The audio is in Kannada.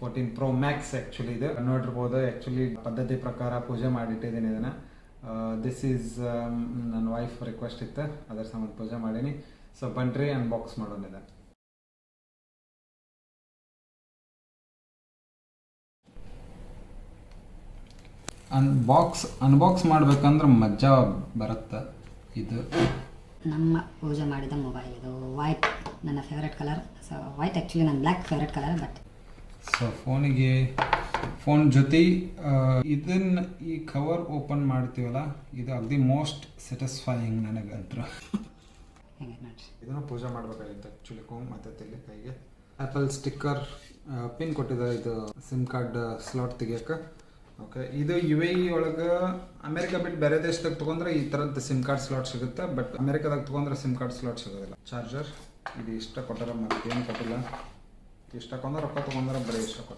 14 Pro Max ಆ್ಯಕ್ಚುಲಿ ಇದು ನೋಡಿರ್ಬೋದು. ಆ್ಯಕ್ಚುಲಿ ಪದ್ಧತಿ ಪ್ರಕಾರ ಪೂಜೆ ಮಾಡಿಟ್ಟಿದ್ದೀನಿ ಇದನ್ನು. ದಿಸ್ ಈಸ್ ನನ್ನ ವೈಫ್ ರಿಕ್ವೆಸ್ಟ್ ಇತ್ತು, ಅದರ ಸಂಬಂಧ ಪೂಜೆ ಮಾಡೀನಿ. ಸೊ ಬನ್ರಿ ಅನ್ಬಾಕ್ಸ್ ಮಾಡೋಣ ಇದೆ. ಅನ್ಬಾಕ್ಸ್ ಮಾಡ್ಬೇಕಂದ್ರೆ ಮಜಾ ಬರುತ್ತೆ. ಇದು ನಮ್ಮ ಪೂಜೆ ಮಾಡಿದ ಮೊಬೈಲ್. ಇದು ವೈಟ್ ನನ್ನ favourite colour. So white actually ನನ್ನ black favourite colour. But so phone ಜೊತೆ ಇದನ್ನು ಈ ಕವರ್ ಓಪನ್ ಮಾಡ್ತೀವಲ್ಲ, ಇದು ಅಗದಿ ಮೋಸ್ಟ್ ಸ್ಯಾಟಿಸ್ಫೈಯಿಂಗ್ ನನಗಂತೂ. ಹೆಂಗೆ ನೋಡ್ರಿ, ಇದನ್ನು ಪೂಜೆ ಮಾಡಬೇಕಾಗಿತ್ತು ಆ್ಯಕ್ಚುಲಿ. ಮತ್ತು ತಲೆ ಕೈಗೆ ಆ್ಯಪಲ್ ಸ್ಟಿಕ್ಕರ್ ಪಿನ್ ಕೊಟ್ಟಿದ್ದಾರೆ. ಇದು ಸಿಮ್ ಕಾರ್ಡ್ ಸ್ಲಾಟ್ ತೆಗಿಯೋಕೆ. ಓಕೆ, ಇದು UAE ಒಳಗೆ ಅಮೆರಿಕ ಬಿಟ್ಟು ಬೇರೆ ದೇಶದಾಗ ತೊಗೊಂಡ್ರೆ ಈ ಥರದ್ದು ಸಿಮ್ ಕಾರ್ಡ್ ಸ್ಲಾಟ್ ಸಿಗುತ್ತೆ. ಬಟ್ ಅಮೆರಿಕದಾಗ ತೊಗೊಂಡ್ರೆ ಸಿಮ್ ಕಾರ್ಡ್ ಸ್ಲಾಟ್ ಸಿಗೋದಿಲ್ಲ. ಚಾರ್ಜರ್ ಇದು ಇಷ್ಟ ಕೊಟ್ಟಾರ, ಮತ್ತೇನು ಕೊಟ್ಟಿಲ್ಲ. ಇಷ್ಟ ಕೊಂದ್ರೆ ರೊಕ್ಕ ತೊಗೊಂಡ್ರೆ ಬರೀ ಇಷ್ಟ ಕೊಟ್ಟ.